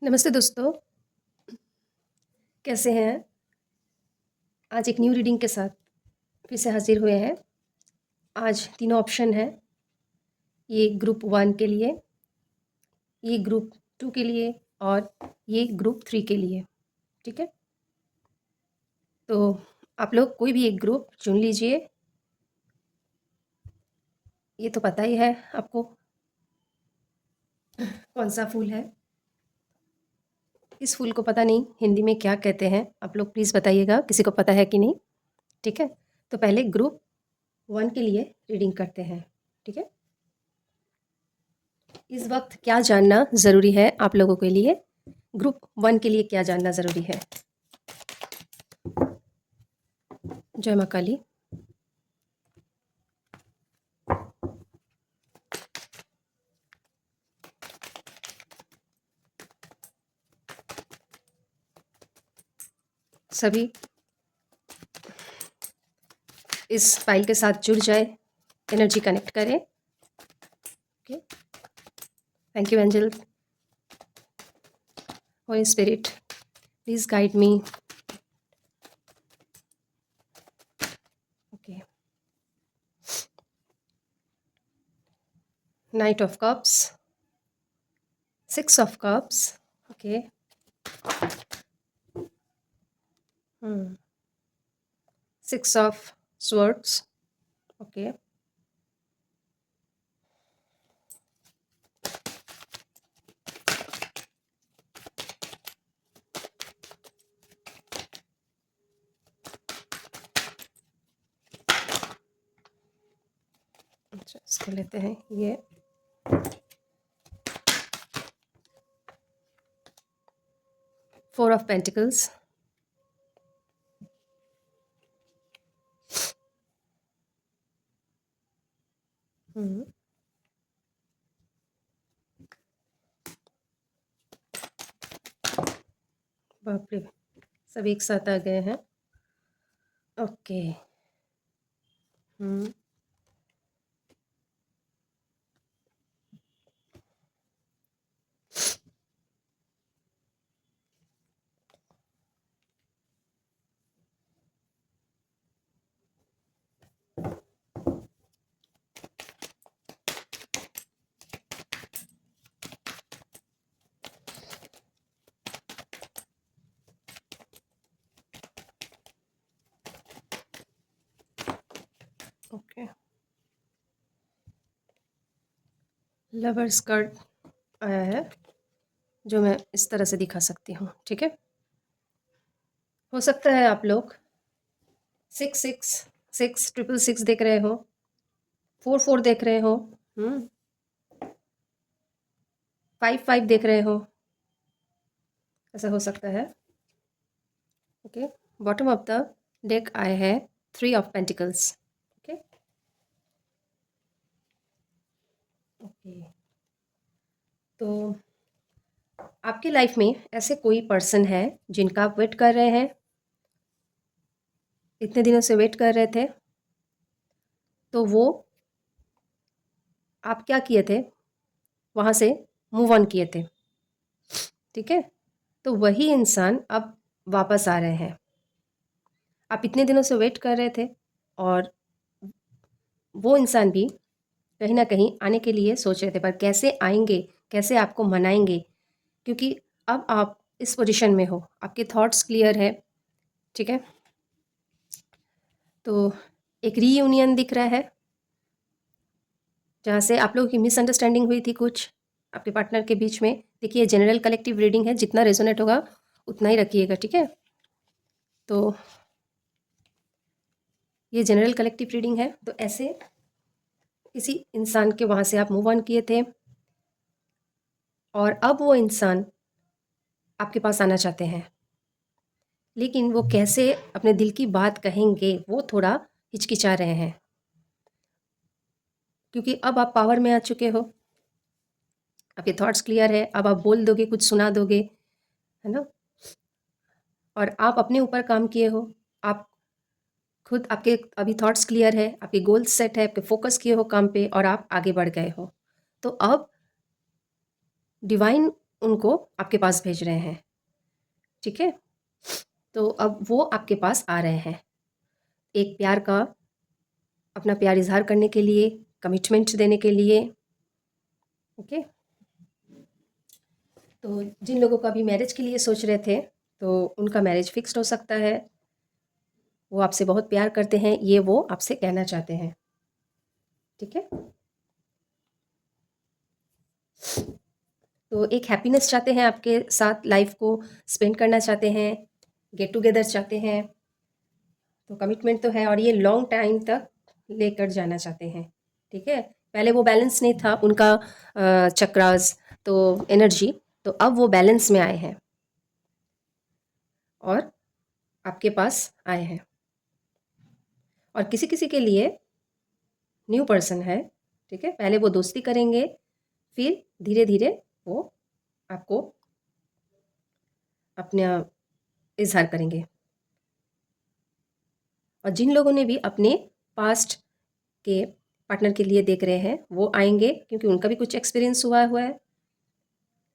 नमस्ते दोस्तों, कैसे हैं? आज एक न्यू रीडिंग के साथ फिर से हाजिर हुए हैं। आज तीनों ऑप्शन हैं। ये ग्रुप 1 के लिए, ये ग्रुप 2 के लिए और ये ग्रुप 3 के लिए, ठीक है? तो आप लोग कोई भी एक ग्रुप चुन लीजिए। ये तो पता ही है आपको कौन सा फूल है। इस फूल को पता नहीं हिंदी में क्या कहते हैं, आप लोग प्लीज़ बताइएगा, किसी को पता है कि नहीं, ठीक है? तो पहले ग्रुप 1 के लिए रीडिंग करते हैं, ठीक है? इस वक्त क्या जानना ज़रूरी है आप लोगों के लिए? ग्रुप 1 के लिए क्या जानना ज़रूरी है? जय माँ काली। सभी इस फाइल के साथ जुड़ जाए, एनर्जी कनेक्ट करें। Okay, thank you angel. Holi spirit, please guide me. Okay, night of cups, 6 of cups, okay, 6 of swords, okay, अच्छा इसको लेते हैं। ये फोर ऑफ पेंटिकल्स, बाप रे, सब एक साथ आ गए हैं। ओके, ओके, लवर्स कार्ड आया है जो मैं इस तरह से दिखा सकती हूँ, ठीक है? हो सकता है आप लोग 666 देख रहे हो, 44 देख रहे हो, 55 देख रहे हो, ऐसा हो सकता है। Okay, bottom of the deck आए हैं 3 ऑफ पेंटिकल्स, ओके ओके। तो आपकी लाइफ में ऐसे कोई पर्सन है जिनका आप वेट कर रहे हैं, इतने दिनों से वेट कर रहे थे, तो वो आप क्या किए थे, वहाँ से मूव ऑन किए थे, ठीक है? तो वही इंसान अब वापस आ रहे हैं। आप इतने दिनों से वेट कर रहे थे और वो इंसान भी कहीं न कहीं आने के लिए सोच रहे थे, पर कैसे आएँगे, कैसे आपको मनाएँगे? क्योंकि अब आप इस पोजीशन में हो, आपके थॉट्स क्लियर है, ठीक है? तो एक रीयूनियन दिख रहा है, जहाँ से आप लोगों की मिसअंडरस्टैंडिंग हुई थी कुछ आपके पार्टनर के बीच में। देखिए जनरल कलेक्टिव रीडिंग है, जितना रेजोनेट होगा उतना ही रखिएगा, ठीक है? तो ये जनरल कलेक्टिव रीडिंग है। तो ऐसे किसी इंसान के वहाँ से आप मूव ऑन किए थे और अब वो इंसान आपके पास आना चाहते हैं, लेकिन वो कैसे अपने दिल की बात कहेंगे वो थोड़ा हिचकिचा रहे हैं, क्योंकि अब आप पावर में आ चुके हो, आपके थॉट्स क्लियर है, अब आप बोल दोगे, कुछ सुना दोगे, है ना? और आप अपने ऊपर काम किए हो, आप खुद, आपके अभी थॉट्स क्लियर है, आपके गोल्स सेट है, आपके फोकस किए हो काम पे और आप आगे बढ़ गए हो। तो अब डिवाइन उनको आपके पास भेज रहे हैं, ठीक है। तो अब वो आपके पास आ रहे हैं एक प्यार का, अपना प्यार इजहार करने के लिए, कमिटमेंट देने के लिए, ओके। तो जिन लोगों का भी मैरिज के लिए सोच रहे थे, तो उनका मैरिज फिक्स्ड हो सकता है। वो आपसे बहुत प्यार करते हैं, ये वो आपसे कहना चाहते हैं, ठीक है। तो एक हैप्पीनेस चाहते हैं, आपके साथ लाइफ को स्पेंड करना चाहते हैं, गेट टुगेदर चाहते हैं। तो कमिटमेंट तो है और ये लॉन्ग टाइम तक लेकर जाना चाहते हैं, ठीक है। पहले वो बैलेंस नहीं था उनका, चक्रास, तो एनर्जी, तो अब वो बैलेंस में आए हैं और आपके पास आए हैं। और किसी किसी के लिए न्यू पर्सन है, ठीक है। पहले वो दोस्ती करेंगे, फिर धीरे धीरे वो आपको अपना इजहार करेंगे। और जिन लोगों ने भी अपने पास्ट के पार्टनर के लिए देख रहे हैं, वो आएंगे क्योंकि उनका भी कुछ एक्सपीरियंस हुआ है।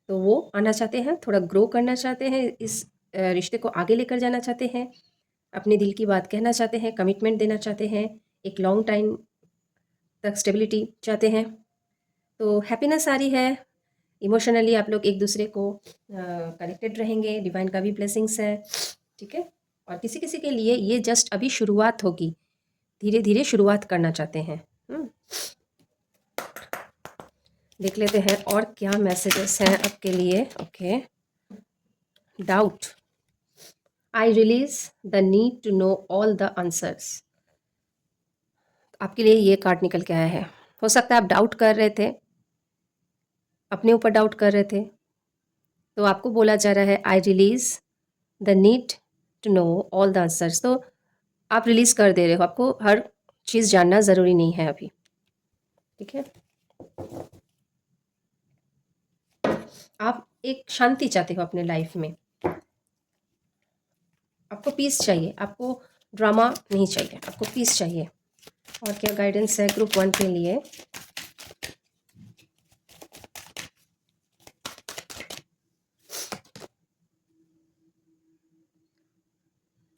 तो वो आना चाहते हैं, थोड़ा ग्रो करना चाहते हैं, इस रिश्ते को आगे लेकर जाना चाहते हैं, अपने दिल की बात कहना चाहते हैं, कमिटमेंट देना चाहते हैं, एक लॉन्ग टाइम तक स्टेबिलिटी चाहते हैं। तो हैप्पीनेस आ रही है, इमोशनली आप लोग एक दूसरे को कनेक्टेड रहेंगे, डिवाइन का भी ब्लेसिंग्स है, ठीक है। और किसी किसी के लिए ये जस्ट अभी शुरुआत होगी, धीरे धीरे शुरुआत करना चाहते हैं। देख लेते हैं और क्या मैसेजेस हैं आपके लिए। Okay, doubt, I release the need to know all the answers. आपके लिए ये कार्ड निकल के आया है। हो सकता है आप डाउट कर रहे थे, अपने ऊपर डाउट कर रहे थे, तो आपको बोला जा रहा है I release the need to know all the answers. तो आप रिलीज कर दे रहे हो, आपको हर चीज़ जानना ज़रूरी नहीं है अभी, ठीक है। आप एक शांति चाहते हो अपने लाइफ में, आपको पीस चाहिए, आपको ड्रामा नहीं चाहिए, आपको पीस चाहिए। और क्या गाइडेंस है ग्रुप 1 के लिए।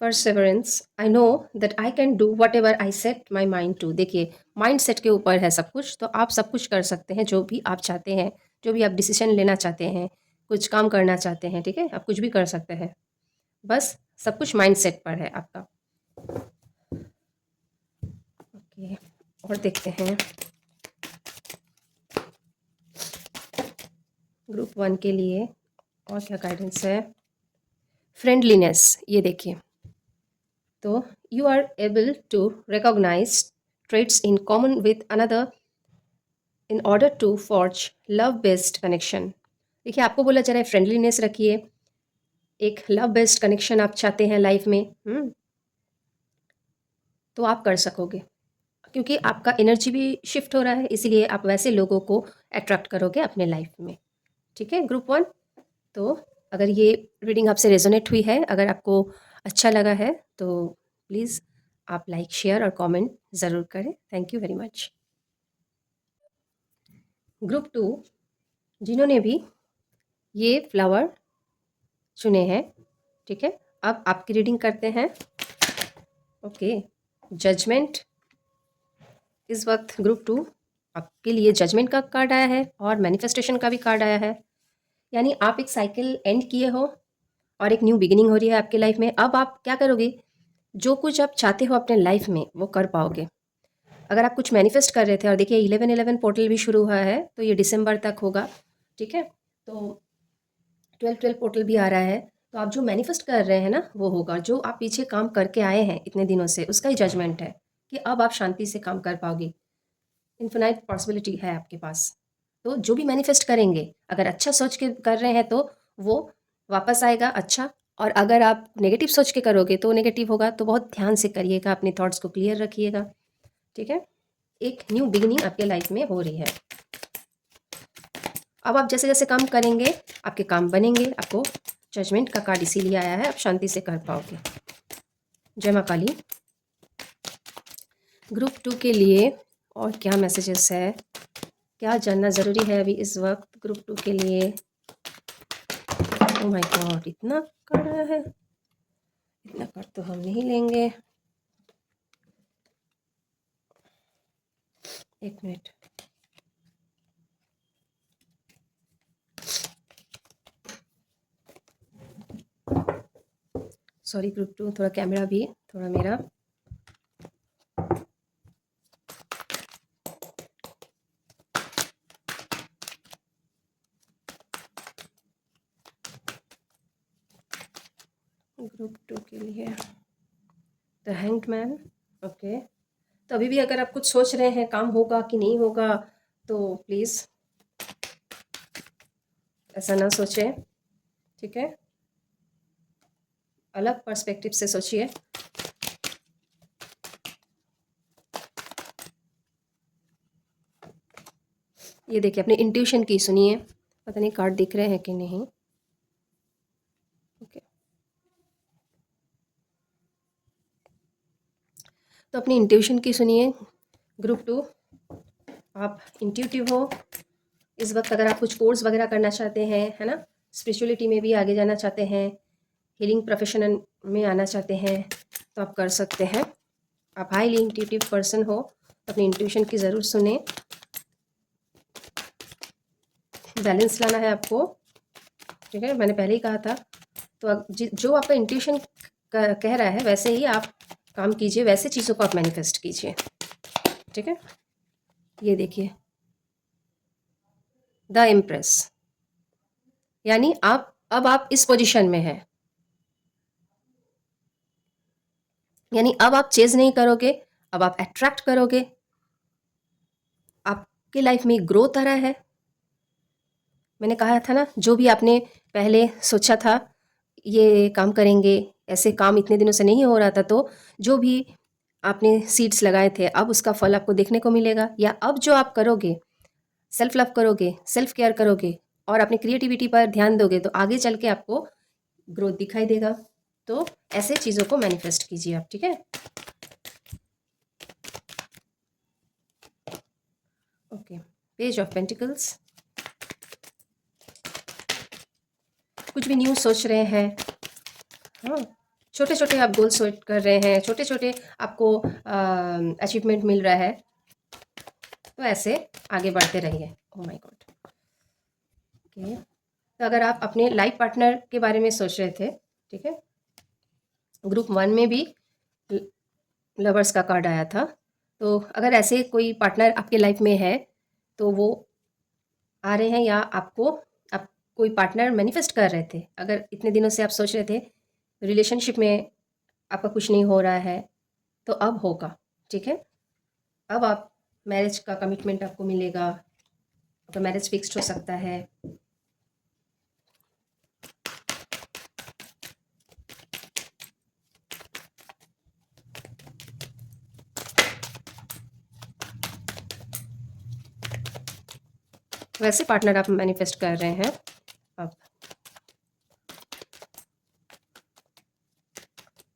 Perseverance, I know that I can do whatever I set my mind to. देखिए, माइंड सेट के ऊपर है सब कुछ, तो आप सब कुछ कर सकते हैं, जो भी आप चाहते हैं, जो भी आप डिसीजन लेना चाहते हैं, कुछ काम करना चाहते हैं, ठीक है, आप कुछ भी कर सकते हैं, बस सब कुछ माइंड सेट पर है आपका। ओके, और देखते हैं ग्रुप 1 के लिए और क्या गाइडेंस है। फ्रेंडलीनेस, ये देखिए, तो you are able to recognise traits in common with another in order to forge love based connection. देखिए, आपको बोला जा रहा है फ्रेंडलीनेस रखिए, एक लव बेस्ड कनेक्शन आप चाहते हैं लाइफ में, तो आप कर सकोगे, क्योंकि आपका एनर्जी भी शिफ्ट हो रहा है, इसीलिए आप वैसे लोगों को अट्रैक्ट करोगे अपने लाइफ में, ठीक है ग्रुप 1। तो अगर ये रीडिंग आपसे रेजोनेट हुई है, अगर आपको अच्छा लगा है, तो प्लीज़ आप लाइक, शेयर और कमेंट ज़रूर करें। Thank you very much. Group 2, जिन्होंने भी ये फ्लावर चुने हैं, ठीक है, अब आपकी रीडिंग करते हैं। ओके, जजमेंट, इस वक्त ग्रुप 2 आपके लिए जजमेंट का कार्ड आया है और मैनिफेस्टेशन का भी कार्ड आया है। यानी आप एक साइकिल एंड किए हो और एक न्यू बिगिनिंग हो रही है आपके लाइफ में। अब आप क्या करोगे, जो कुछ आप चाहते हो अपने लाइफ में वो कर पाओगे। अगर आप कुछ मैनिफेस्ट कर रहे थे, और देखिए 11-11 पोर्टल भी शुरू हुआ है, तो ये दिसंबर तक होगा, ठीक है। तो 12-12 पोर्टल भी आ रहा है, तो आप जो मैनिफेस्ट कर रहे हैं ना, वो होगा। जो आप पीछे काम करके आए हैं इतने दिनों से, उसका ही जजमेंट है कि अब आप शांति से काम कर पाओगे। इन्फिनाइट पॉसिबिलिटी है आपके पास। तो जो भी मैनिफेस्ट करेंगे, अगर अच्छा सोच के कर रहे हैं तो वो वापस आएगा अच्छा, और अगर आप नेगेटिव सोच के करोगे तो नेगेटिव होगा। तो बहुत ध्यान से करिएगा, अपने थॉट्स को क्लियर रखिएगा, ठीक है। एक न्यू बिगिनिंग आपके लाइफ में हो रही है। अब आप जैसे जैसे काम करेंगे आपके काम बनेंगे। आपको जजमेंट का कार्ड इसीलिए आया है, आप शांति से कर पाओगे। जय माँ काली। ग्रुप 2 के लिए और क्या मैसेजेस है, क्या जानना ज़रूरी है अभी इस वक्त ग्रुप 2 के लिए। ओह माय गॉड, इतना कर रहा है, इतना कर तो हम नहीं लेंगे। एक मिनट, सॉरी ग्रुप टू, थोड़ा कैमरा भी थोड़ा मेरा ग्रुप टू के लिए द हैंग्ड मैन। ओके, तो अभी भी अगर आप कुछ सोच रहे हैं काम होगा कि नहीं होगा, तो प्लीज़ ऐसा ना सोचें, ठीक है? अलग पर्सपेक्टिव से सोचिए। ये देखिए, अपने इंट्यूशन की सुनिए। पता नहीं कार्ड दिख रहे हैं कि नहीं। ओके, तो अपनी इंट्यूशन की सुनिए। ग्रुप टू, आप इंट्यूटिव हो। इस वक्त अगर आप कुछ कोर्स वगैरह करना चाहते हैं, है ना, स्पिरिचुअलिटी में भी आगे जाना चाहते हैं, हीलिंग प्रोफेशनल में आना चाहते हैं, तो आप कर सकते हैं। आप हाईली इंट्यूटिव पर्सन हो, अपनी इंट्यूशन की ज़रूर सुने। बैलेंस लाना है आपको, ठीक है, मैंने पहले ही कहा था। तो जो आपका इंट्यूशन कह रहा है वैसे ही आप काम कीजिए, वैसे चीज़ों को आप मैनिफेस्ट कीजिए, ठीक है। ये देखिए, द इम्प्रेस, यानी अब आप इस पोजीशन में हैं, यानी अब आप चेज नहीं करोगे, अब आप अट्रैक्ट करोगे। आपके लाइफ में ग्रोथ आ रहा है। मैंने कहा था ना, जो भी आपने पहले सोचा था ये काम करेंगे, ऐसे काम इतने दिनों से नहीं हो रहा था, तो जो भी आपने सीड्स लगाए थे अब उसका फल आपको देखने को मिलेगा। या अब जो आप करोगे, सेल्फ लव करोगे, सेल्फ केयर करोगे और अपनी क्रिएटिविटी पर ध्यान दोगे, तो आगे चल के आपको ग्रोथ दिखाई देगा। तो ऐसे चीज़ों को मैनिफेस्ट कीजिए आप, ठीक है। Okay, page of pentacles. कुछ भी न्यू सोच रहे हैं, हाँ, छोटे छोटे आप गोल सेट कर रहे हैं, छोटे छोटे आपको अचीवमेंट मिल रहा है, तो ऐसे आगे बढ़ते रहिए। Oh my God. ओके, तो अगर आप अपने लाइफ पार्टनर के बारे में सोच रहे थे, ठीक है, ग्रुप 1 में भी लवर्स का कार्ड आया था। तो अगर ऐसे कोई पार्टनर आपके लाइफ में है तो वो आ रहे हैं, या आपको आप कोई पार्टनर मैनिफेस्ट कर रहे थे, अगर इतने दिनों से आप सोच रहे थे रिलेशनशिप में आपका कुछ नहीं हो रहा है, तो अब होगा, ठीक है। अब आप मैरिज का कमिटमेंट आपको मिलेगा, आपका मैरिज फिक्स्ड हो सकता है। वैसे पार्टनर आप मैनिफेस्ट कर रहे हैं अब,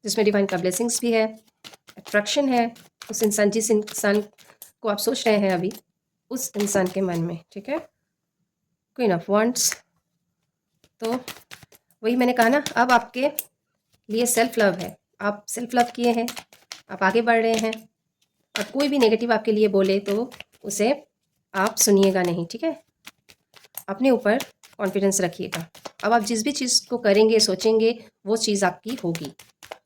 जिसमें डिवाइन का ब्लेसिंग्स भी है, अट्रैक्शन है उस इंसान, जिस इंसान को आप सोच रहे हैं अभी, उस इंसान के मन में, ठीक है। क्वीन ऑफ वांड्स, तो वही मैंने कहा ना, अब आपके लिए सेल्फ लव है, आप सेल्फ लव किए हैं, आप आगे बढ़ रहे हैं। अब कोई भी नेगेटिव आपके लिए बोले तो उसे आप सुनिएगा नहीं, ठीक है। अपने ऊपर कॉन्फिडेंस रखिएगा। अब आप जिस भी चीज़ को करेंगे, सोचेंगे, वो चीज़ आपकी होगी,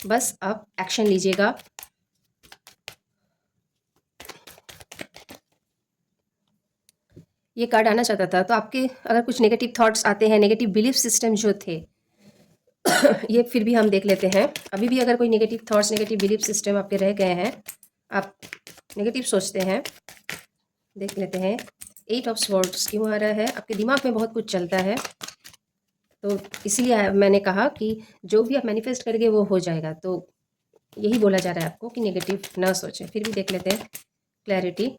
बस आप एक्शन लीजिएगा। ये कार्ड आना चाहता था, तो आपके अगर कुछ नेगेटिव थॉट्स आते हैं, नेगेटिव बिलीफ सिस्टम जो थे ये फिर भी हम देख लेते हैं। अभी भी अगर कोई negative thoughts, negative belief system आपके रह गए हैं, आप नेगेटिव सोचते हैं, देख लेते हैं। 8 ऑफ स्वॉर्ड्स क्यों आ रहा है? आपके दिमाग में बहुत कुछ चलता है, तो इसीलिए मैंने कहा कि जो भी आप मैनिफेस्ट करेंगे वो हो जाएगा। तो यही बोला जा रहा है आपको कि नेगेटिव ना सोचें। फिर भी देख लेते हैं क्लैरिटी।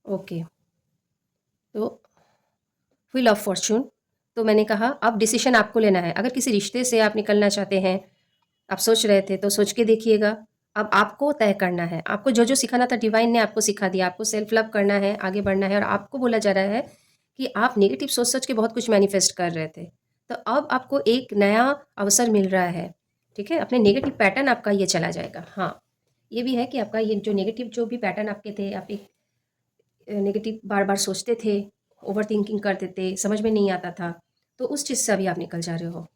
ओके, तो व्हील ऑफ फॉर्चून, तो मैंने कहा अब डिसीजन आपको लेना है। अगर किसी रिश्ते से आप निकलना चाहते हैं, आप सोच रहे थे, तो सोच के देखिएगा। अब आपको तय करना है, आपको जो जो सिखाना था डिवाइन ने आपको सिखा दिया, आपको सेल्फ लव करना है, आगे बढ़ना है, और आपको बोला जा रहा है कि आप नेगेटिव सोच सोच के बहुत कुछ मैनिफेस्ट कर रहे थे, तो अब आपको एक नया अवसर मिल रहा है, ठीक है। अपने नेगेटिव पैटर्न आपका ये चला जाएगा। हाँ, ये भी है कि आपका ये जो नेगेटिव जो भी पैटर्न आपके थे, आप एक नेगेटिव बार बार सोचते थे, ओवर थिंकिंग करते थे, समझ में नहीं आता था, तो उस चीज़ से अभी आप निकल जा रहे हो।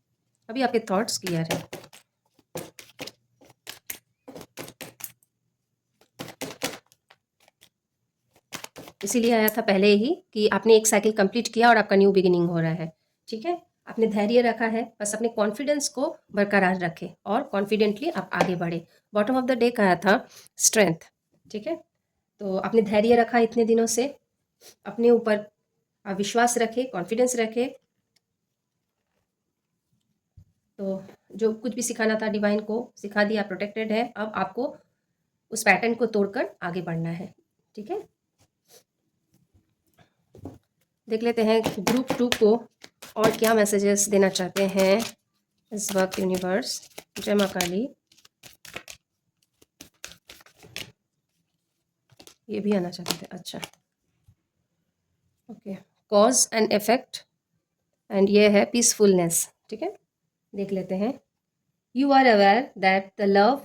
अभी आपके थॉट्स क्लियर है। इसीलिए आया था पहले ही कि आपने एक साइकिल कंप्लीट किया और आपका न्यू बिगिनिंग हो रहा है, ठीक है। आपने धैर्य रखा है, बस अपने कॉन्फिडेंस को बरकरार रखें और कॉन्फिडेंटली आप आगे बढ़े। बॉटम ऑफ द डे का आया था स्ट्रेंथ, ठीक है। तो आपने धैर्य रखा इतने दिनों से, अपने ऊपर आप विश्वास रखें, कॉन्फिडेंस रखें। तो जो कुछ भी सिखाना था डिवाइन को सिखा दिया, प्रोटेक्टेड है। अब आपको उस पैटर्न को तोड़कर आगे बढ़ना है, ठीक है। देख लेते हैं ग्रुप 2 को और क्या मैसेजेस देना चाहते हैं इस वक्त यूनिवर्स। जय माँ काली, ये भी आना चाहते थे, अच्छा okay. Cause and effect, and ये है पीसफुलनेस, ठीक है। देख लेते हैं। You are aware that the love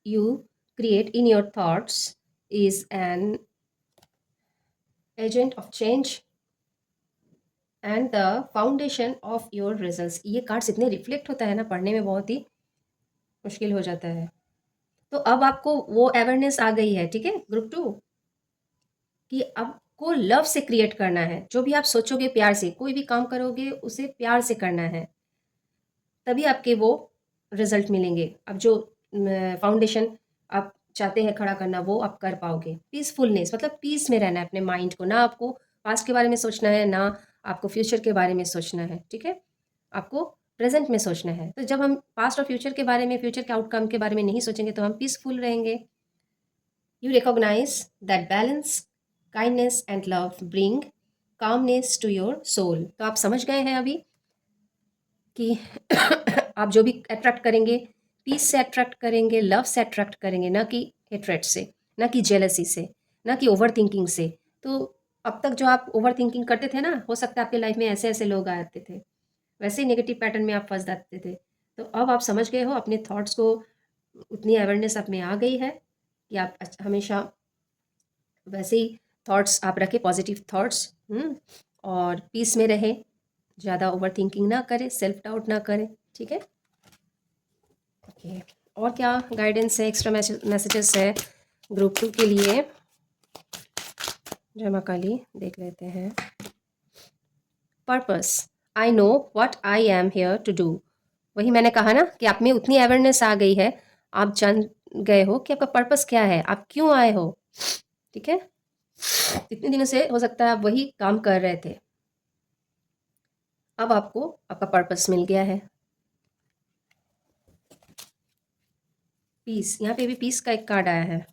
you create in your thoughts is an agent of change and the foundation of your results. ये कार्ड्स इतने रिफ्लेक्ट होता है ना, पढ़ने में बहुत ही मुश्किल हो जाता है। तो अब आपको वो अवेयरनेस आ गई है, ठीक है, ग्रुप 2, कि आपको लव से क्रिएट करना है। जो भी आप सोचोगे प्यार से, कोई भी काम करोगे उसे प्यार से करना है, तभी आपके वो रिजल्ट मिलेंगे। अब जो फाउंडेशन आप चाहते हैं खड़ा करना, वो आप कर पाओगे। पीसफुलनेस मतलब पीस में रहना है अपने माइंड को, ना आपको पास्ट के बारे में सोचना है, ना आपको फ्यूचर के बारे में सोचना है, ठीक है। आपको प्रेजेंट में सोचना है। तो जब हम पास्ट और फ्यूचर के बारे में, फ्यूचर के आउटकम के बारे में नहीं सोचेंगे तो हम पीसफुल रहेंगे। You recognize that balance, kindness and love bring calmness to your soul। तो आप समझ गए हैं अभी कि आप जो भी अट्रैक्ट करेंगे, पीस से अट्रैक्ट करेंगे, लव से अट्रैक्ट करेंगे, ना कि हेट्रेट से, ना कि जेलसी से, ना कि ओवर थिंकिंग से। तो अब तक जो आप ओवर थिंकिंग करते थे ना, हो सकता है आपके लाइफ में ऐसे ऐसे लोग आते थे, वैसे ही नेगेटिव पैटर्न में आप फंस जाते थे। तो अब आप समझ गए हो, अपने थॉट्स को उतनी अवेयरनेस आप में आ गई है कि आप हमेशा वैसे ही थॉट्स आप रखें, पॉजिटिव थॉट्स, और पीस में रहें, ज़्यादा ओवर थिंकिंग ना करें, सेल्फ डाउट ना करें, ठीक है। ओके, और क्या गाइडेंस है, एक्स्ट्रा मैसेजेस है ग्रुप 2 के लिए। जय माँ काली, देख लेते हैं। Purpose, I know what I am here to do. वही मैंने कहा ना कि आप में उतनी अवेयरनेस आ गई है, आप जान गए हो कि आपका पर्पस क्या है, आप क्यों आए हो, ठीक है। इतने दिनों से हो सकता है आप वही काम कर रहे थे, अब आपको आपका पर्पस मिल गया है। पीस, यहाँ पे भी पीस का एक कार्ड आया है।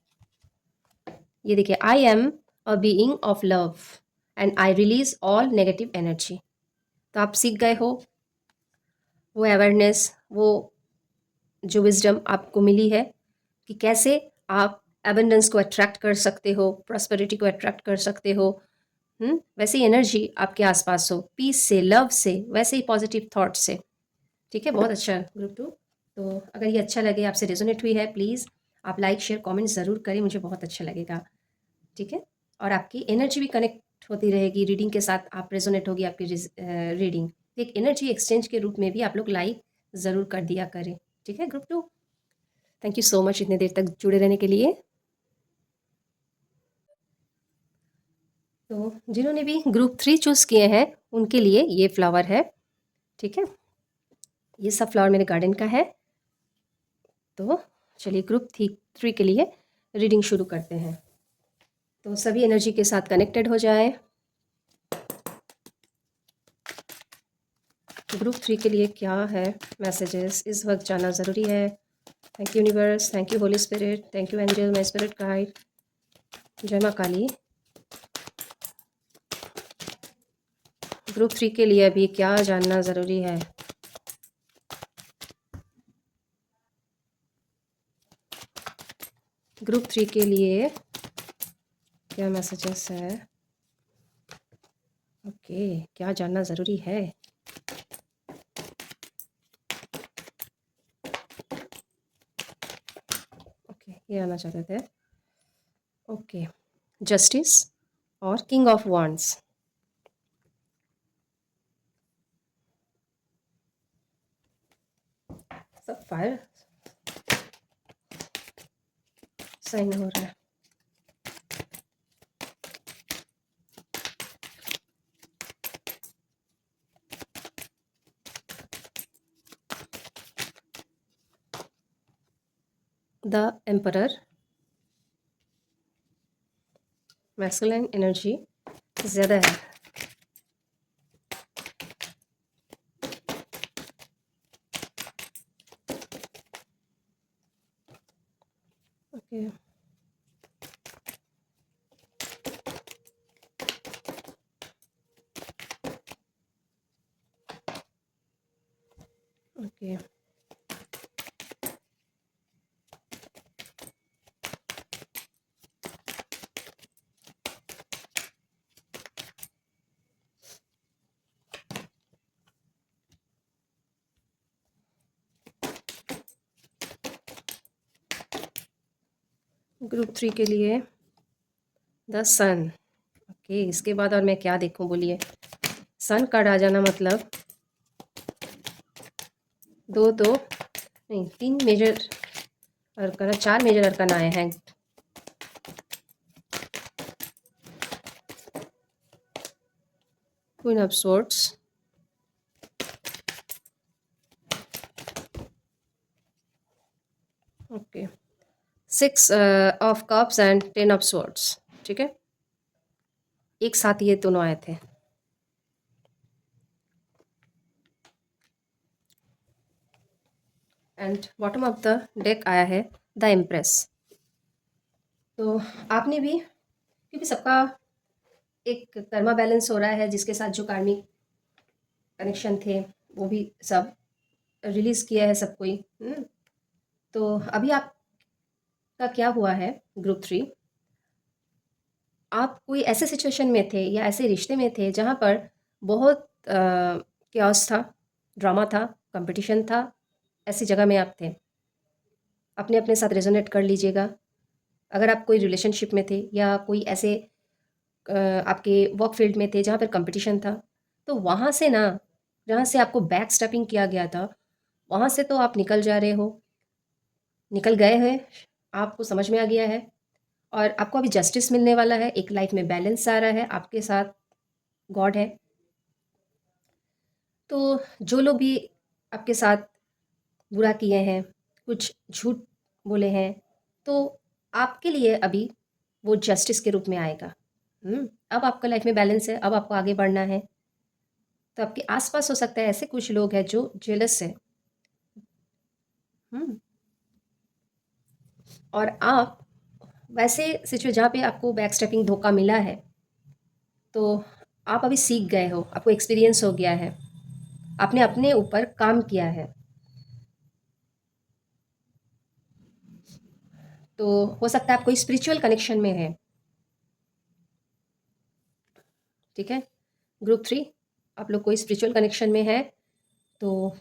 ये देखिए, आई am a being of love and I release all negative energy. तो आप सीख गए हो वो अवेयरनेस, वो जो विजडम आपको मिली है कि कैसे आप एबंडेंस को अट्रैक्ट कर सकते हो, प्रॉस्पेरिटी को अट्रैक्ट कर सकते हो। वैसे ही एनर्जी आपके आसपास हो, पीस से, लव से, वैसे ही पॉजिटिव थॉट से, ठीक है। बहुत अच्छा ग्रुप 2। तो अगर ये अच्छा लगे, आपसे रेजोनेट हुई है, प्लीज़ आप लाइक शेयर कमेंट ज़रूर करें, मुझे बहुत अच्छा लगेगा, ठीक है। और आपकी एनर्जी भी कनेक्ट होती रहेगी रीडिंग के साथ, आप रेजोनेट होगी आपकी रीडिंग। एक एनर्जी एक्सचेंज के रूप में भी आप लोग लाइक ज़रूर कर दिया करें, ठीक है group 2। Thank you so much इतने देर तक जुड़े रहने के लिए। तो जिन्होंने भी ग्रुप 3 चूज़ किए हैं उनके लिए ये फ्लावर है, ठीक है। ये सब फ्लावर मेरे गार्डन का है। तो चलिए ग्रुप 3 के लिए रीडिंग शुरू करते हैं। तो सभी एनर्जी के साथ कनेक्टेड हो जाए। ग्रुप 3 के लिए क्या है मैसेजेस इस वक्त जानना ज़रूरी है। Thank you universe, thank you Holi spirit, thank you angel, my spirit guide. जय माँ काली। ग्रुप 3 के लिए अभी क्या जानना ज़रूरी है। ग्रुप 3 के लिए क्या मैसेजेस है? ओके, क्या जानना ज़रूरी है? ओके, ये आना चाहते थे। ओके, जस्टिस और किंग ऑफ वांड्स। सब फायर साइन हो रहा है। द एम्परर, मैस्कुलिन एनर्जी ज़्यादा है। ओके, ओके, ग्रुप 3 के लिए द सन। ओके, इसके बाद और मैं क्या देखूं बोलिए। सन कार्ड आ जाना मतलब दो तो नहीं, 3 मेजर अरकाना, 4 मेजर अरकाना आए हैं। Queen of swords, okay, 6 of cups and 10 of swords. ठीक है, एक साथ ये दोनों आए थे। And bottom of the deck आया है द एम्प्रेस। तो आपने भी, क्योंकि सबका एक कर्मा बैलेंस हो रहा है, जिसके साथ जो कार्मिक कनेक्शन थे वो भी सब रिलीज किया है सब कोई। तो अभी आपका क्या हुआ है ग्रुप 3, आप कोई ऐसे सिचुएशन में थे या ऐसे रिश्ते में थे जहाँ पर बहुत क्यास था, ड्रामा था, कंपटीशन था, ऐसी जगह में आप थे। अपने अपने साथ रेजोनेट कर लीजिएगा। अगर आप कोई रिलेशनशिप में थे या कोई ऐसे आपके वर्क फील्ड में थे जहाँ पर कंपटीशन था, तो वहाँ से ना, जहाँ से आपको बैक स्टेपिंग किया गया था, वहाँ से तो आप निकल जा रहे हो, निकल गए हैं, आपको समझ में आ गया है और आपको अभी जस्टिस मिलने वाला है। एक लाइफ में बैलेंस आ रहा है, आपके साथ गॉड है। तो जो लोग भी आपके साथ बुरा किए हैं, कुछ झूठ बोले हैं, तो आपके लिए अभी वो जस्टिस के रूप में आएगा। अब आपका लाइफ में बैलेंस है, अब आपको आगे बढ़ना है। तो आपके आसपास हो सकता है ऐसे कुछ लोग हैं जो जेलस है। और आप वैसे सिचुएशन जहाँ पे आपको बैक स्टेपिंग धोखा मिला है, तो आप अभी सीख गए हो, आपको एक्सपीरियंस हो गया है, आपने अपने ऊपर काम किया है। तो हो सकता है आप कोई स्पिरिचुअल कनेक्शन में है। ठीक है, ग्रुप 3, आप लोग कोई स्पिरिचुअल कनेक्शन में है, तो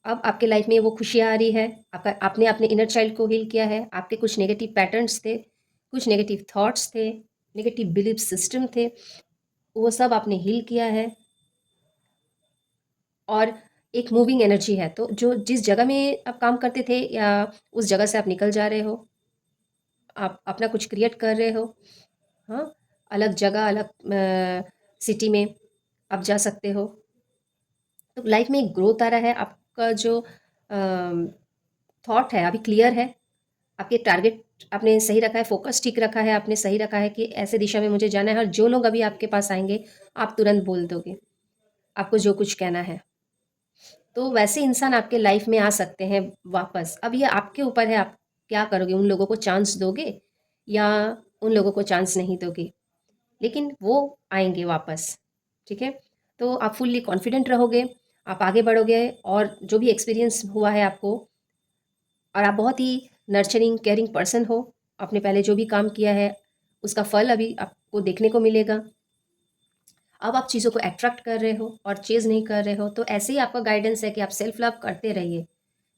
अब आपके लाइफ में वो खुशियाँ आ रही है। आपका, आपने अपने इनर चाइल्ड को हील किया है। आपके कुछ नेगेटिव पैटर्न्स थे, कुछ नेगेटिव थॉट्स थे, नेगेटिव बिलीफ सिस्टम थे, वो सब आपने हील किया है। और एक मूविंग एनर्जी है, तो जो जिस जगह में आप काम करते थे या उस जगह से आप निकल जा रहे हो, आप अपना कुछ क्रिएट कर रहे हो। हाँ, अलग जगह, अलग सिटी में आप जा सकते हो। तो लाइफ में एक ग्रोथ आ रहा है। आपका जो थॉट है अभी क्लियर है, आपके टारगेट आपने सही रखा है, फोकस ठीक रखा है, आपने सही रखा है कि ऐसे दिशा में मुझे जाना है। और जो लोग अभी आपके पास आएंगे, आप तुरंत बोल दोगे आपको जो कुछ कहना है। तो वैसे इंसान आपके लाइफ में आ सकते हैं वापस। अब ये आपके ऊपर है, आप क्या करोगे, उन लोगों को चांस दोगे या उन लोगों को चांस नहीं दोगे, लेकिन वो आएंगे वापस। ठीक है, तो आप फुल्ली कॉन्फिडेंट रहोगे, आप आगे बढ़ोगे और जो भी एक्सपीरियंस हुआ है आपको, और आप बहुत ही नर्चरिंग केयरिंग पर्सन हो, आपने पहले जो भी काम किया है उसका फल अभी आपको देखने को मिलेगा। अब आप चीज़ों को अट्रैक्ट कर रहे हो और चेज़ नहीं कर रहे हो, तो ऐसे ही आपका गाइडेंस है कि आप सेल्फ लव करते रहिए।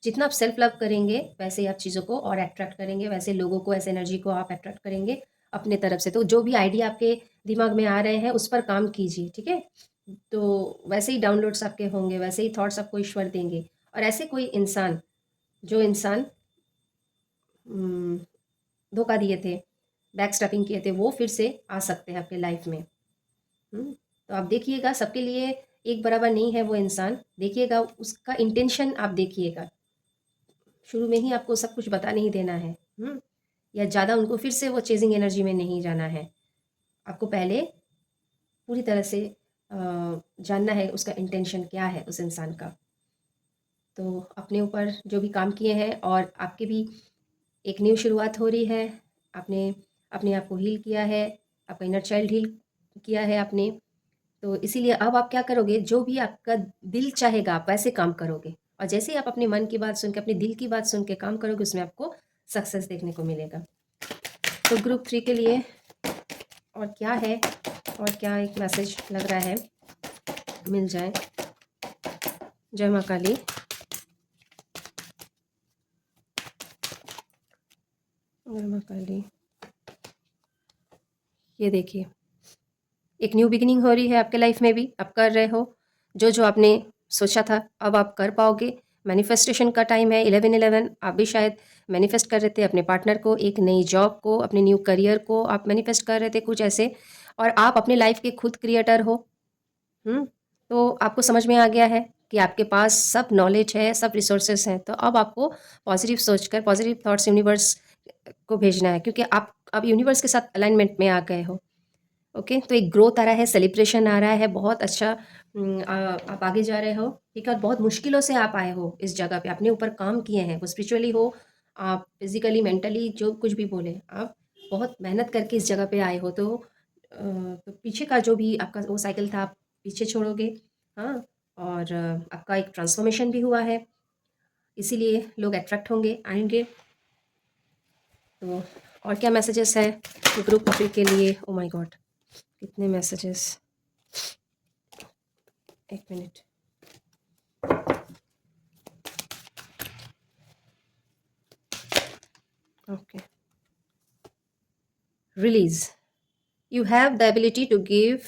जितना आप सेल्फ लव करेंगे वैसे ही आप चीज़ों को और अट्रैक्ट करेंगे, वैसे लोगों को, ऐसे एनर्जी को आप अट्रैक्ट करेंगे अपने तरफ से। तो जो भी आइडिया आपके दिमाग में आ रहे हैं उस पर काम कीजिए, ठीक है? तो वैसे ही डाउनलोड्स आपके होंगे, वैसे ही थॉट्स आपको ईश्वर देंगे। और ऐसे कोई इंसान, जो इंसान धोखा दिए थे, बैक स्टैपिंग किए थे, वो फिर से आ सकते हैं आपके लाइफ में। तो आप देखिएगा, सबके लिए एक बराबर नहीं है वो इंसान। देखिएगा उसका इंटेंशन, आप देखिएगा। शुरू में ही आपको सब कुछ बता नहीं देना है, या ज़्यादा उनको फिर से वो चेजिंग एनर्जी में नहीं जाना है। आपको पहले पूरी तरह से जानना है उसका इंटेंशन क्या है उस इंसान का। तो अपने ऊपर जो भी काम किए हैं, और आपकी भी एक न्यू शुरुआत हो रही है। आपने अपने आप को हील किया है, आपका इनर चाइल्ड हील किया है आपने। तो इसीलिए अब आप क्या करोगे, जो भी आपका दिल चाहेगा आप वैसे काम करोगे। और जैसे ही आप अपने मन की बात सुन के, अपने दिल की बात सुन के काम करोगे, उसमें आपको सक्सेस देखने को मिलेगा। तो ग्रुप 3 के लिए और क्या है, और क्या एक मैसेज लग रहा है मिल जाए। जय माँ काली। जय माँ काली। ये देखिए, एक न्यू बिगिनिंग हो रही है आपके लाइफ में भी। आप कर रहे हो जो जो आपने सोचा था, अब आप कर पाओगे। मैनिफेस्टेशन का टाइम है 11/11। आप भी शायद मैनिफेस्ट कर रहे थे अपने पार्टनर को, एक नई जॉब को, अपने न्यू करियर को आप मैनिफेस्ट कर रहे थे कुछ ऐसे। और आप अपने लाइफ के खुद क्रिएटर हो। तो आपको समझ में आ गया है कि आपके पास सब नॉलेज है, सब रिसोर्सेस हैं। तो अब आपको पॉजिटिव सोचकर, पॉजिटिव थॉट्स यूनिवर्स को भेजना है, क्योंकि आप अब यूनिवर्स के साथ अलाइनमेंट में आ गए हो। ओके, तो एक ग्रोथ आ रहा है, सेलिब्रेशन आ रहा है, बहुत अच्छा। आप आगे जा रहे हो, ठीक है। और बहुत मुश्किलों से आप आए हो इस जगह पे, अपने ऊपर काम किए हैं, वो स्पिरिचुअली हो, आप फिजिकली, मेंटली, जो कुछ भी बोले, आप बहुत मेहनत करके इस जगह पे आए हो। तो पीछे का जो भी आपका वो साइकिल था, आप पीछे छोड़ोगे। हाँ, और आपका एक ट्रांसफॉर्मेशन भी हुआ है, इसीलिए लोग अट्रैक्ट होंगे, आएंगे। तो और क्या मैसेजेस है ग्रुप के लिए? ओ माय गॉड, कितने मैसेजेस! एक minute. Okay, release. You have the ability to give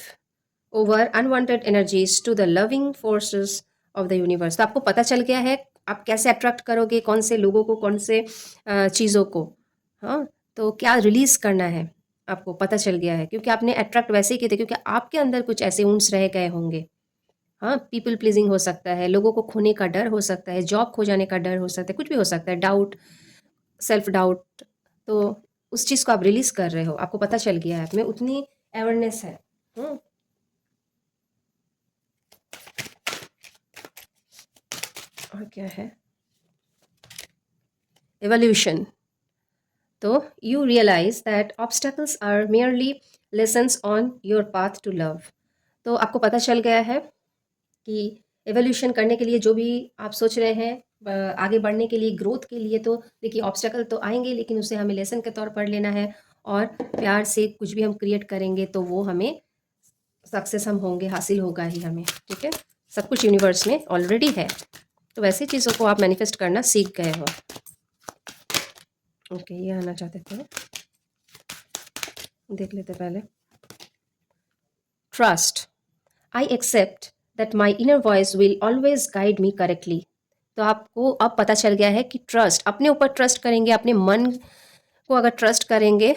over unwanted energies to the loving forces of the universe। तो आपको पता चल गया है आप कैसे अट्रैक्ट करोगे, कौन से लोगों को, कौन से चीज़ों को। हाँ, तो क्या रिलीज करना है आपको पता चल गया है, क्योंकि आपने अट्रैक्ट वैसे ही किए थे, क्योंकि आपके अंदर कुछ ऐसे ऊंस रह गए होंगे। हाँ, पीपल प्लीजिंग हो सकता है, लोगों को खोने का डर हो सकता है, जॉब खो जाने का डर हो सकता है, कुछ भी हो सकता है, डाउट, सेल्फ डाउट। तो उस चीज़ को आप रिलीज कर रहे हो, आपको पता चल गया है, आप में उतनी अवेयरनेस है। और क्या है, एवोल्यूशन। तो you realise that obstacles are merely lessons on your path to love. तो आपको पता चल गया है कि एवोल्यूशन करने के लिए जो भी आप सोच रहे हैं, आगे बढ़ने के लिए, ग्रोथ के लिए, तो देखिए ऑब्स्टेकल तो आएंगे, लेकिन उसे हमें लेसन के तौर पर लेना है। और प्यार से कुछ भी हम क्रिएट करेंगे तो वो हमें सक्सेस हम होंगे, हासिल होगा ही हमें, ठीक है। सब कुछ यूनिवर्स में ऑलरेडी है, तो वैसी चीज़ों को आप मैनिफेस्ट करना सीख गए हो। ओके, ये आना चाहते थे, देख लेते पहले। Trust. I accept that my inner voice will always guide me correctly. तो आपको अब पता चल गया है कि ट्रस्ट, अपने ऊपर ट्रस्ट करेंगे, अपने मन को अगर ट्रस्ट करेंगे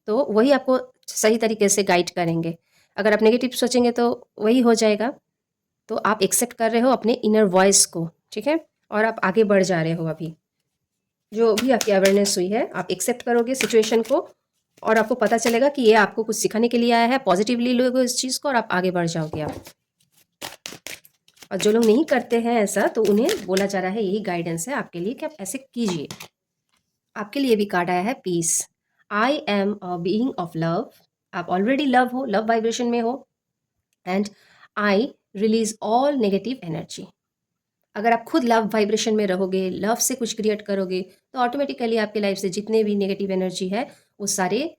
तो वही आपको सही तरीके से गाइड करेंगे। अगर आप नेगेटिव सोचेंगे तो वही हो जाएगा। तो आप एक्सेप्ट कर रहे हो अपने इनर वॉइस को, ठीक है, और आप आगे बढ़ जा रहे हो। अभी जो भी आपकी अवेयरनेस हुई है, आप एक्सेप्ट करोगे सिचुएशन को, और आपको पता चलेगा कि ये आपको कुछ सिखाने के लिए आया है। पॉजिटिवली लोगे इस चीज़ को और आप आगे बढ़ जाओगे आप। और जो लोग नहीं करते हैं ऐसा, तो उन्हें बोला जा रहा है, यही गाइडेंस है आपके लिए कि आप ऐसे कीजिए। आपके लिए भी कार्ड आया है peace. I am a being of love. आप ऑलरेडी लव हो, लव वाइब्रेशन में हो। And I release all negative energy. अगर आप खुद लव वाइब्रेशन में रहोगे, लव से कुछ क्रिएट करोगे, तो ऑटोमेटिकली आपके लाइफ से जितने भी नेगेटिव एनर्जी है वो सारे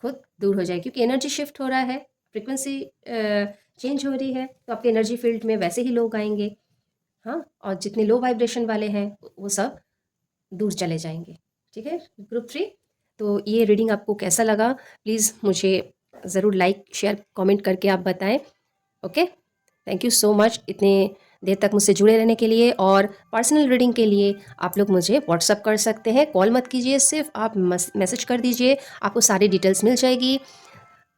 खुद दूर हो जाए, क्योंकि एनर्जी शिफ्ट हो रहा है, फ्रिक्वेंसी चेंज हो रही है, तो आपके एनर्जी फील्ड में वैसे ही लोग आएंगे। हाँ, और जितने लो वाइब्रेशन वाले हैं वो सब दूर चले जाएंगे। ठीक है ग्रुप 3। तो ये रीडिंग आपको कैसा लगा, प्लीज़ मुझे ज़रूर लाइक शेयर कमेंट करके आप बताएं। Okay, thank you so much इतने देर तक मुझसे जुड़े रहने के लिए। और पर्सनल रीडिंग के लिए आप लोग मुझे व्हाट्सअप कर सकते हैं, कॉल मत कीजिए, सिर्फ आप मैसेज कर दीजिए, आपको सारी डिटेल्स मिल जाएगी।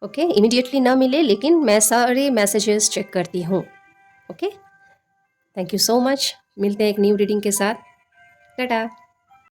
ओके, इमीडिएटली ना मिले लेकिन मैं सारे मैसेजेस चेक करती हूँ। Okay, thank you so much, मिलते हैं एक न्यू रीडिंग के साथ। टाटा।